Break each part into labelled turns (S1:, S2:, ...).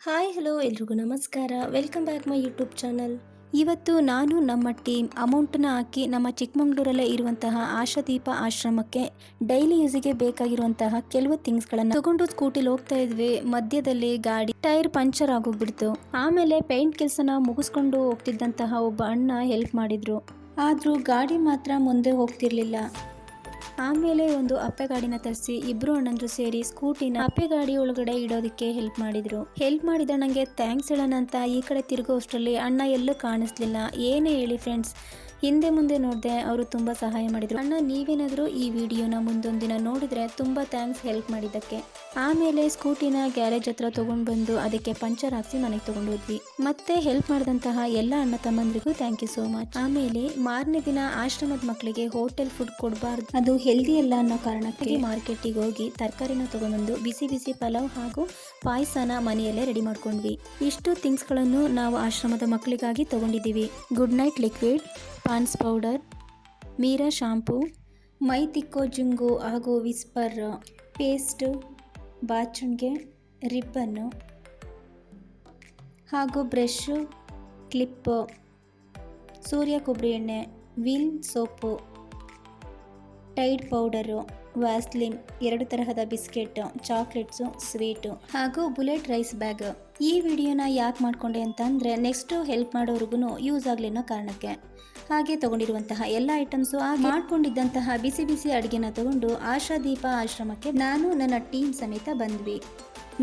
S1: Hi hello ಎಲ್ರಿಗೂ ನಮಸ್ಕಾರ. Welcome back my YouTube channel. ಇವತ್ತು ನಾನು ನಮ್ಮ ಟೀಮ್ ಅಮೌಂಟನ್ನ ಹಾಕಿ ನಮ್ಮ ಚಿಕ್ಕಮಂಗ್ಳೂರಲ್ಲೇ ಇರುವಂತಹ ಆಶಾದೀಪ ಆಶ್ರಮಕ್ಕೆ ಡೈಲಿ ಯೂಸಿಗೆ ಬೇಕಾಗಿರುವಂತಹ ಕೆಲವು ಥಿಂಗ್ಸ್ಗಳನ್ನು ತಗೊಂಡು ಸ್ಕೂಟಿಲಿ ಹೋಗ್ತಾ ಇದ್ವಿ. ಮಧ್ಯದಲ್ಲಿ ಗಾಡಿ ಟೈರ್ ಪಂಚರ್ ಆಗೋಗ್ಬಿಡ್ತು. ಆಮೇಲೆ ಪೇಂಟ್ ಕೆಲಸನ ಮುಗಿಸ್ಕೊಂಡು ಹೋಗ್ತಿದ್ದಂತಹ ಒಬ್ಬ ಅಣ್ಣ ಹೆಲ್ಪ್ ಮಾಡಿದ್ರು. ಆದರೂ ಗಾಡಿ ಮಾತ್ರ ಮುಂದೆ ಹೋಗ್ತಿರ್ಲಿಲ್ಲ. ಆಮೇಲೆ ಒಂದು ಅಪ್ಪೆ ಗಾಡಿನ ತರಿಸಿ ಇಬ್ರು ಅಣ್ಣಂದ್ರು ಸೇರಿ ಸ್ಕೂಟಿನ ಅಪ್ಪೆ ಗಾಡಿ ಒಳಗಡೆ ಇಡೋದಕ್ಕೆ ಹೆಲ್ಪ್ ಮಾಡಿದ್ರು. ಹೆಲ್ಪ್ ಮಾಡಿದ ಅಣ್ಣಂಗೆ ಥ್ಯಾಂಕ್ಸ್ ಹೇಳೋಣ ಅಂತ ಈ ಕಡೆ ತಿರುಗೋ ಅಷ್ಟರಲ್ಲಿ ಅಣ್ಣ ಎಲ್ಲೂ ಕಾಣಿಸ್ಲಿಲ್ಲ. ಏನೇ ಹೇಳಿ ಫ್ರೆಂಡ್ಸ್, ಹಿಂದೆ ಮುಂದೆ ನೋಡಿದೆ ಅವರು ತುಂಬ ಸಹಾಯ ಮಾಡಿದ್ರು. ಅಣ್ಣ, ನೀವೇನಾದರೂ ಈ ವಿಡಿಯೋನ ಮುಂದೊಂದು ದಿನ ನೋಡಿದ್ರೆ ತುಂಬ ಥ್ಯಾಂಕ್ಸ್ ಹೆಲ್ಪ್ ಮಾಡಿದ್ದಕ್ಕೆ. ಆಮೇಲೆ ಸ್ಕೂಟಿನ ಗ್ಯಾರೇಜ್ ಹತ್ರ ತೊಗೊಂಡು ಬಂದು ಅದಕ್ಕೆ ಪಂಚರ್ ಹಾಕ್ಸಿ ಮನೆಗೆ ತೊಗೊಂಡು ಹೋದ್ವಿ. ಮತ್ತೆ ಹೆಲ್ಪ್ ಮಾಡಿದಂತಹ ಎಲ್ಲ ಅಣ್ಣ ತಮ್ಮಂದ್ರಿಗೂ ಥ್ಯಾಂಕ್ ಯು ಸೋ ಮಚ್. ಆಮೇಲೆ ಮಾರನೇ ದಿನ ಆಶ್ರಮದ ಮಕ್ಕಳಿಗೆ ಹೋಟೆಲ್ ಫುಡ್ ಕೊಡಬಾರ್ದು, ಅದು ಹೆಲ್ದಿ ಅಲ್ಲ ಅನ್ನೋ ಕಾರಣಕ್ಕೆ ಮಾರ್ಕೆಟಿಗೆ ಹೋಗಿ ತರಕಾರಿನ ತೊಗೊಂಡ್ಬಂದು ಬಿಸಿ ಬಿಸಿ ಪಲಾವ್ ಹಾಗೂ ಪಾಯಸನ ಮನೆಯಲ್ಲೇ ರೆಡಿ ಮಾಡ್ಕೊಂಡ್ವಿ. ಇಷ್ಟು ಥಿಂಗ್ಸ್ಗಳನ್ನು ನಾವು ಆಶ್ರಮದ ಮಕ್ಕಳಿಗಾಗಿ ತೊಗೊಂಡಿದ್ದೀವಿ. Good night liquid, Pond's powder, Meera shampoo, ಮೈ ತಿಕ್ಕೋ ಜುಂಗು ಹಾಗೂ ವಿಸ್ಪರ್ ಪೇಸ್ಟ್, ಬಾಚಣಿಗೆ, ರಿಬ್ಬನ್ನು ಹಾಗೂ ಬ್ರಷು, ಕ್ಲಿಪ್ಪು, ಸೂರ್ಯ ಕೊಬ್ಬರಿ ಎಣ್ಣೆ, ವಿಲ್ ಸೋಪು, ಟೈಡ್ ಪೌಡರು, ವ್ಯಾಸ್ಲಿನ್, 2 ತರಹದ ಬಿಸ್ಕೆಟ್, ಚಾಕ್ಲೇಟ್ಸು, ಸ್ವೀಟು ಹಾಗೂ ಬುಲೆಟ್ ರೈಸ್ ಬ್ಯಾಗ್. ಈ ವಿಡಿಯೋನ ಯಾಕೆ ಮಾಡಿಕೊಂಡೆ ಅಂತಂದರೆ ನೆಕ್ಸ್ಟು ಹೆಲ್ಪ್ ಮಾಡೋರಿಗೂ ಯೂಸ್ ಆಗಲಿ ಅನ್ನೋ ಕಾರಣಕ್ಕೆ. ಹಾಗೆ ತೊಗೊಂಡಿರುವಂತಹ ಎಲ್ಲ ಐಟಮ್ಸು ಮಾಡ್ಕೊಂಡಿದ್ದಂತಹ ಬಿಸಿ ಬಿಸಿ ಅಡುಗೆನ ತಗೊಂಡು ಆಶಾದೀಪ ಆಶ್ರಮಕ್ಕೆ ನಾನು ನನ್ನ ಟೀಮ್ ಸಮೇತ ಬಂದ್ವಿ.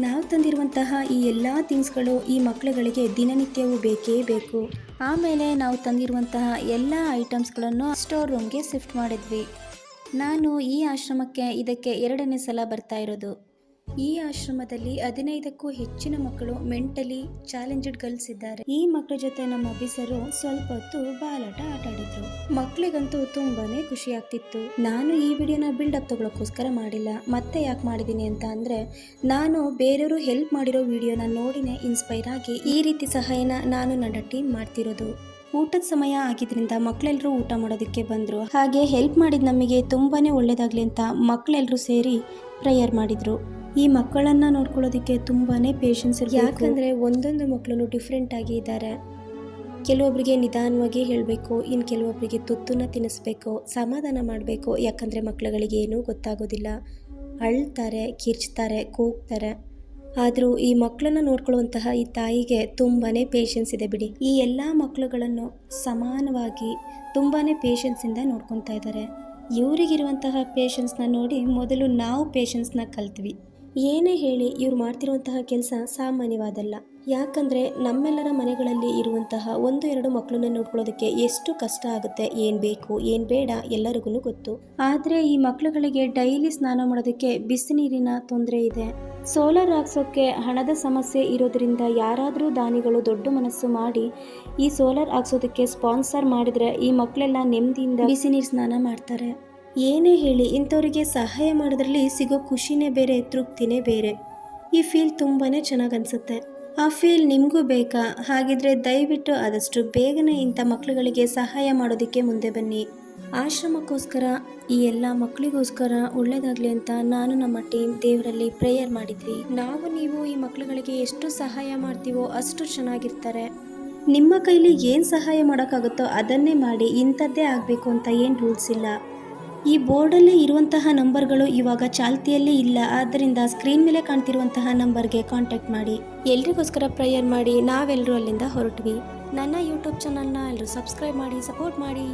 S1: ನಾವು ತಂದಿರುವಂತಹ ಈ ಎಲ್ಲ ಥಿಂಗ್ಸ್ಗಳು ಈ ಮಕ್ಕಳುಗಳಿಗೆ ದಿನನಿತ್ಯವೂ ಬೇಕೇ ಬೇಕು. ಆಮೇಲೆ ನಾವು ತಂದಿರುವಂತಹ ಎಲ್ಲ ಐಟಮ್ಸ್ಗಳನ್ನು ಸ್ಟೋರ್ ರೂಮ್ಗೆ ಶಿಫ್ಟ್ ಮಾಡಿದ್ವಿ. ನಾನು ಈ ಆಶ್ರಮಕ್ಕೆ ಇದಕ್ಕೆ 2ನೇ ಸಲ ಬರ್ತಾ ಇರೋದು. ಈ ಆಶ್ರಮದಲ್ಲಿ 15ಕ್ಕೂ ಹೆಚ್ಚಿನ ಮಕ್ಕಳು ಮೆಂಟಲಿ ಚಾಲೆಂಜ್ಡ್ ಗರ್ಲ್ಸ್ ಇದ್ದಾರೆ. ಈ ಮಕ್ಕಳ ಜೊತೆ ನಮ್ಮ ಆಫೀಸರು ಸ್ವಲ್ಪ ಹೊತ್ತು ಬಾಲಾಟ ಆಟ ಆಡಿದ್ರು. ಮಕ್ಕಳಿಗಂತೂ ತುಂಬಾನೇ ಖುಷಿ ಆಗ್ತಿತ್ತು. ನಾನು ಈ ವಿಡಿಯೋನ ಬಿಲ್ಡಪ್ ತಗೊಳ್ಳೋಕ್ಕೋಸ್ಕರ ಮಾಡಿಲ್ಲ. ಮತ್ತೆ ಯಾಕೆ ಮಾಡಿದ್ದೀನಿ ಅಂತ ಅಂದ್ರೆ, ನಾನು ಬೇರೆಯವರು ಹೆಲ್ಪ್ ಮಾಡಿರೋ ವಿಡಿಯೋನ ನೋಡಿನೇ ಇನ್ಸ್ಪೈರ್ ಆಗಿ ಈ ರೀತಿ ಸಹಾಯನ ನಾನು ನನ್ನ ಟೀಮ್ ಮಾಡ್ತಿರೋದು. ಊಟದ ಸಮಯ ಆಗಿದ್ರಿಂದ ಮಕ್ಕಳೆಲ್ಲರೂ ಊಟ ಮಾಡೋದಕ್ಕೆ ಬಂದರು. ಹಾಗೆ ಹೆಲ್ಪ್ ಮಾಡಿದ ನಮಗೆ ತುಂಬಾನೇ ಒಳ್ಳೇದಾಗಲಿ ಅಂತ ಮಕ್ಕಳೆಲ್ಲರೂ ಸೇರಿ ಪ್ರೇಯರ್ ಮಾಡಿದರು. ಈ ಮಕ್ಕಳನ್ನು ನೋಡ್ಕೊಳ್ಳೋದಕ್ಕೆ ತುಂಬಾನೇ ಪೇಷನ್ಸ್ ಇರಬೇಕು. ಯಾಕಂದರೆ ಒಂದೊಂದು ಮಕ್ಕಳು ಡಿಫ್ರೆಂಟ್ ಆಗಿ ಇದ್ದಾರೆ. ಕೆಲವೊಬ್ಬರಿಗೆ ನಿಧಾನವಾಗಿ ಹೇಳಬೇಕು, ಇನ್ನು ಕೆಲವೊಬ್ಬರಿಗೆ ತುತ್ತನ್ನ ತಿನ್ನಿಸ್ಬೇಕು, ಸಮಾಧಾನ ಮಾಡಬೇಕು. ಯಾಕಂದರೆ ಮಕ್ಕಳುಗಳಿಗೆ ಏನೂ ಗೊತ್ತಾಗೋದಿಲ್ಲ, ಅಳ್ತಾರೆ, ಕಿರ್ಚ್ತಾರೆ, ಕೂಗ್ತಾರೆ. ಆದರೂ ಈ ಮಕ್ಕಳನ್ನು ನೋಡ್ಕೊಳ್ಳುವಂತಹ ಈ ತಾಯಿಗೆ ತುಂಬಾ ಪೇಷನ್ಸ್ ಇದೆ ಬಿಡಿ. ಈ ಎಲ್ಲ ಮಕ್ಕಳುಗಳನ್ನು ಸಮಾನವಾಗಿ ತುಂಬಾ ಪೇಷನ್ಸಿಂದ ನೋಡ್ಕೊತಾ ಇದ್ದಾರೆ. ಇವರಿಗಿರುವಂತಹ ಪೇಷನ್ಸ್ನ ನೋಡಿ ಮೊದಲು ನಾವು ಪೇಷನ್ಸ್ನ ಕಲ್ತ್ವಿ. ಏನೇ ಹೇಳಿ ಇವ್ರು ಮಾಡ್ತಿರುವಂತಹ ಕೆಲಸ ಸಾಮಾನ್ಯವಾದಲ್ಲ. ಯಾಕಂದರೆ ನಮ್ಮೆಲ್ಲರ ಮನೆಗಳಲ್ಲಿ ಇರುವಂತಹ 1-2 ಮಕ್ಕಳನ್ನ ನೋಡ್ಕೊಳ್ಳೋದಕ್ಕೆ ಎಷ್ಟು ಕಷ್ಟ ಆಗುತ್ತೆ, ಏನು ಬೇಕು ಏನು ಬೇಡ ಎಲ್ಲರಿಗೂ ಗೊತ್ತು. ಆದರೆ ಈ ಮಕ್ಕಳುಗಳಿಗೆ ಡೈಲಿ ಸ್ನಾನ ಮಾಡೋದಕ್ಕೆ ಬಿಸಿ ನೀರಿನ ತೊಂದರೆ ಇದೆ. ಸೋಲಾರ್ ಹಾಕ್ಸೋಕ್ಕೆ ಹಣದ ಸಮಸ್ಯೆ ಇರೋದ್ರಿಂದ ಯಾರಾದರೂ ದಾನಿಗಳು ದೊಡ್ಡ ಮನಸ್ಸು ಮಾಡಿ ಈ ಸೋಲಾರ್ ಹಾಕ್ಸೋದಕ್ಕೆ ಸ್ಪಾನ್ಸರ್ ಮಾಡಿದರೆ ಈ ಮಕ್ಕಳೆಲ್ಲ ನೆಮ್ಮದಿಯಿಂದ ಬಿಸಿ ನೀರು ಸ್ನಾನ ಮಾಡ್ತಾರೆ. ಏನೇ ಹೇಳಿ ಇಂಥವರಿಗೆ ಸಹಾಯ ಮಾಡೋದ್ರಲ್ಲಿ ಸಿಗೋ ಖುಷಿನೇ ಬೇರೆ, ತೃಪ್ತಿನೇ ಬೇರೆ. ಈ ಫೀಲ್ ತುಂಬಾ ಚೆನ್ನಾಗಿ ಅನಿಸುತ್ತೆ. ಆ ಫೀಲ್ ನಿಮಗೂ ಬೇಕಾ? ಹಾಗಿದ್ರೆ ದಯವಿಟ್ಟು ಆದಷ್ಟು ಬೇಗನೆ ಇಂಥ ಮಕ್ಕಳುಗಳಿಗೆ ಸಹಾಯ ಮಾಡೋದಕ್ಕೆ ಮುಂದೆ ಬನ್ನಿ. ಆಶ್ರಮಕ್ಕೋಸ್ಕರ ಈ ಎಲ್ಲ ಮಕ್ಕಳಿಗೋಸ್ಕರ ಒಳ್ಳೇದಾಗಲಿ ಅಂತ ನಾನು ನಮ್ಮ ಟೀಮ್ ದೇವರಲ್ಲಿ ಪ್ರೇಯರ್ ಮಾಡಿದ್ವಿ. ನೀವು ಈ ಮಕ್ಕಳುಗಳಿಗೆ ಎಷ್ಟು ಸಹಾಯ ಮಾಡ್ತೀವೋ ಅಷ್ಟು ಚೆನ್ನಾಗಿರ್ತಾರೆ. ನಿಮ್ಮ ಕೈಲಿ ಏನು ಸಹಾಯ ಮಾಡೋಕ್ಕಾಗುತ್ತೋ ಅದನ್ನೇ ಮಾಡಿ. ಇಂಥದ್ದೇ ಆಗಬೇಕು ಅಂತ ಏನು ರೂಲ್ಸ್ ಇಲ್ಲ. ಈ ಬೋರ್ಡಲ್ಲಿ ಇರುವಂತಹ ನಂಬರ್ಗಳು ಇವಾಗ ಚಾಲ್ತಿಯಲ್ಲಿ ಇಲ್ಲ. ಆದ್ದರಿಂದ ಸ್ಕ್ರೀನ್ ಮೇಲೆ ಕಾಣ್ತಿರುವಂತಹ ನಂಬರ್ಗೆ ಕಾಂಟ್ಯಾಕ್ಟ್ ಮಾಡಿ. ಎಲ್ರಿಗೋಸ್ಕರ ಪ್ರೇಯರ್ ಮಾಡಿ. ನಾವೆಲ್ಲರೂ ಅಲ್ಲಿಂದ ಹೊರಟ್ವಿ. ನನ್ನ ಯೂಟ್ಯೂಬ್ ಚಾನಲ್ನ ಎಲ್ಲರೂ ಸಬ್ಸ್ಕ್ರೈಬ್ ಮಾಡಿ, ಸಪೋರ್ಟ್ ಮಾಡಿ.